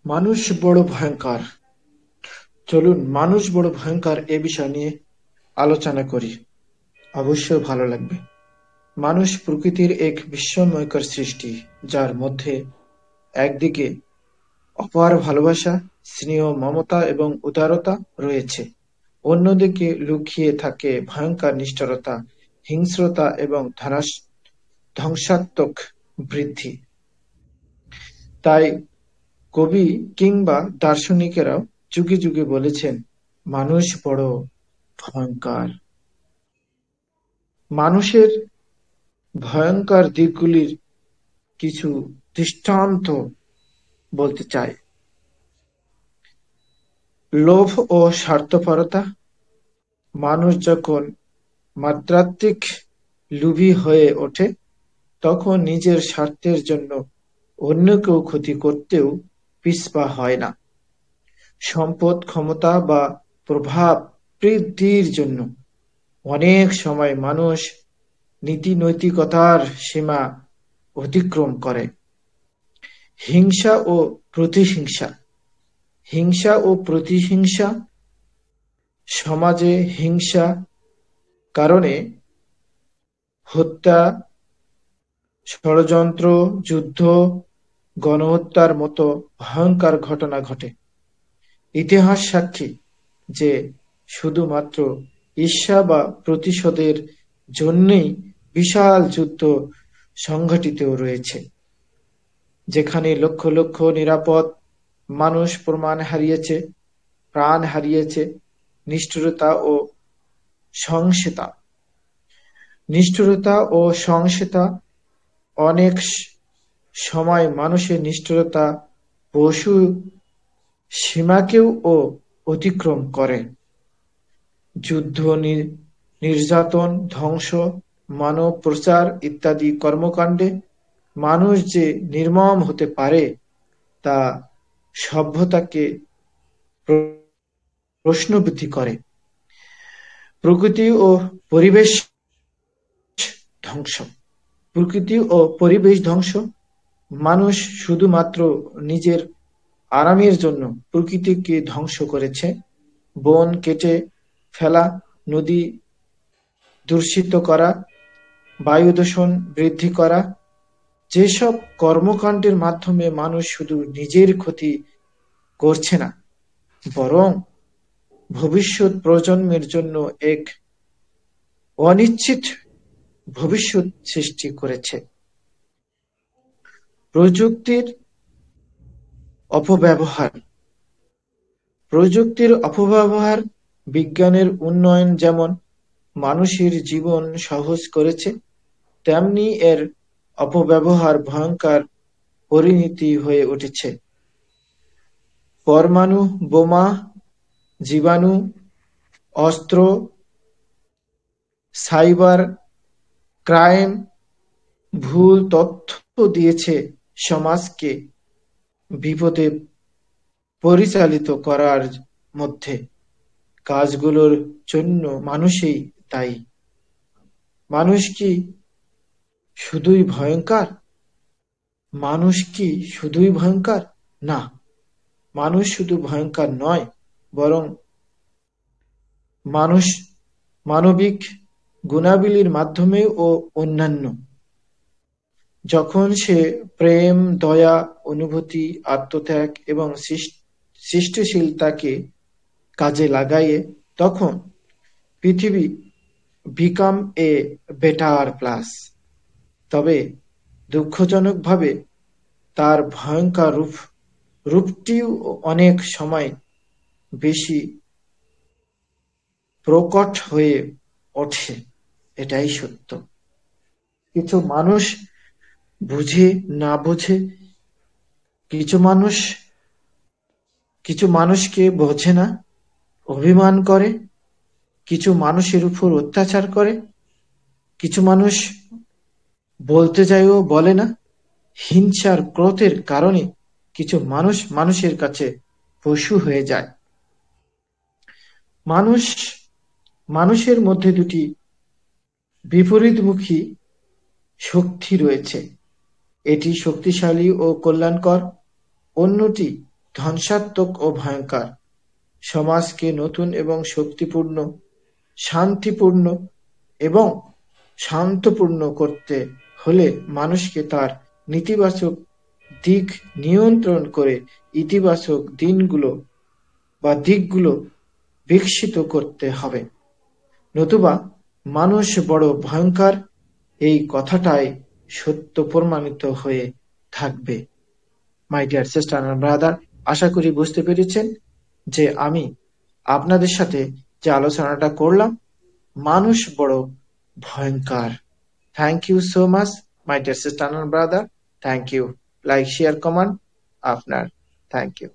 মানুষ বড় ভয়ঙ্কর। চলুন মানুষ বড় ভয়ঙ্কর এ বিষয় নিয়ে আলোচনা করি। অবশ্যই ভালো লাগবে। মানুষ প্রকৃতির এক বিস্ময়কর সৃষ্টি, যার মধ্যে একদিকে অপার ভালোবাসা, স্নেহ, মমতা এবং উদারতা রয়েছে, অন্যদিকে লুকিয়ে থাকে ভয়ঙ্কর নিষ্ঠুরতা, হিংস্রতা এবং ধ্বংসাত্মক বৃদ্ধি। তাই কবি কিংবা দার্শনিকেরাও যুগে যুগে বলেছেন, মানুষ বড় ভয়ঙ্কর। মানুষের ভয়ঙ্কর দিকগুলির কিছু দৃষ্টান্ত বলতে চাই। লোভ ও স্বার্থপরতা। মানুষ যখন মাত্রাতিরিক্ত লোভী হয়ে ওঠে, তখন নিজের স্বার্থের জন্য অন্যকেও ক্ষতি করতেও পিছপা হয় না। সম্পদ, ক্ষমতা বা প্রভাব বৃদ্ধির জন্য অনেক সময় মানুষ নীতি-নৈতিকতার সীমা অতিক্রম করে। হিংসা ও প্রতিহিংসা। হিংসা ও প্রতিহিংসা। সমাজে হিংসা কারণে হত্যা, ষড়যন্ত্র, যুদ্ধ, গণহত্যার মতো ভয়ঙ্কর ঘটনা ঘটে। ইতিহাস সাক্ষী যে শুধুমাত্র ঈর্ষা বা প্রতিশোধের জন্যই বিশাল যুদ্ধ সংঘটিত রয়েছে, যেখানে লক্ষ লক্ষ নিরাপদ মানুষ প্রাণ হারিয়েছে। নিষ্ঠুরতা ও সহিংসতা। নিষ্ঠুরতা ও সহিংসতা। অনেক সময় মানুষের নিষ্ঠুরতা পশু সীমাকেও অতিক্রম করে। যুদ্ধ, নির্যাতন, ধ্বংস, মানব প্রচার ইত্যাদি কর্মকাণ্ডে মানুষ যে নির্মম হতে পারে, তা সভ্যতাকে প্রশ্নবিদ্ধ করে। প্রকৃতি ও পরিবেশ ধ্বংস। প্রকৃতি ও পরিবেশ ধ্বংস। মানুষ শুধুমাত্র নিজের আরামের জন্য প্রকৃতিকে ধ্বংস করেছে। বন কেটে ফেলা, নদী দূষিত করা, বায়ু দূষণ বৃদ্ধি করা, যেসব কর্মকাণ্ডের মাধ্যমে মানুষ শুধু নিজের ক্ষতি করছে না, বরং ভবিষ্যৎ প্রজন্মের জন্য এক অনিশ্চিত ভবিষ্যৎ সৃষ্টি করেছে। প্রযুক্তির অপব্যবহার। প্রযুক্তির অপব্যবহার। বিজ্ঞানের উন্নয়ন যেমন মানুষের জীবন সহজ করেছে, তেমনি এর অপব্যবহার ভয়ঙ্কর পরিণতি হয়ে উঠেছে। পরমাণু বোমা, জীবাণু, অস্ত্র, সাইবার ক্রাইম, ভুল তথ্য দিয়েছে সমাজকে বিপদে পরিচালিত করার মধ্যে কাজগুলোর জন্য মানুষই দায়ী। মানুষ কি শুধুই ভয়ঙ্কর? মানুষ কি শুধুই ভয়ঙ্কর? না, মানুষ শুধু ভয়ঙ্কর নয়, বরং মানুষ মানবিক গুণাবলীর মাধ্যমে ও অন্যান্য। যখন সে প্রেম, দয়া, অনুভূতি, আত্মত্যাগ এবং সৃষ্টিশীলতাকে কাজে লাগায়, তখন পৃথিবী বিকাম এ বেটার প্লাস। তবে দুঃখজনকভাবে তার ভয়ঙ্কর রূপটিও অনেক সময় বেশি প্রকট হয়ে ওঠে। এটাই সত্য। কিছু মানুষ বুঝে না বুঝে, কিছু মানুষকে বোঝে না, অভিমান করে, কিছু মানুষের উপর অত্যাচার করে, কিছু মানুষ বলতে চাইও বলে না। হিংসার ক্রোধের কারণে কিছু মানুষের কাছে পশু হয়ে যায়। মানুষের মধ্যে দুটি বিপরীতমুখী শক্তি রয়েছে। এটি শক্তিশালী ও কল্যাণকর, অন্যটি ধ্বংসাত্মক ও ভয়ঙ্কর। সমাজকে নতুন এবং শক্তিপূর্ণ, শান্তিপূর্ণ এবং শান্তপূর্ণ করতে হলে মানুষকে তার নেতিবাচক দিক নিয়ন্ত্রণ করে ইতিবাচক দিকগুলো বিকশিত করতে হবে, নতুবা মানুষ বড় ভয়ঙ্কর এই কথাটাই সত্য প্রমাণিত হয়ে থাকবে। My dear sister and brother, আশা করি বুঝতে পেরেছেন যে আমি আপনাদের সাথে যে আলোচনাটা করলাম, মানুষ বড় ভয়ঙ্কর। Thank you so much my dear sister and brother. Thank you. Like, share, comment আপনার। Thank you.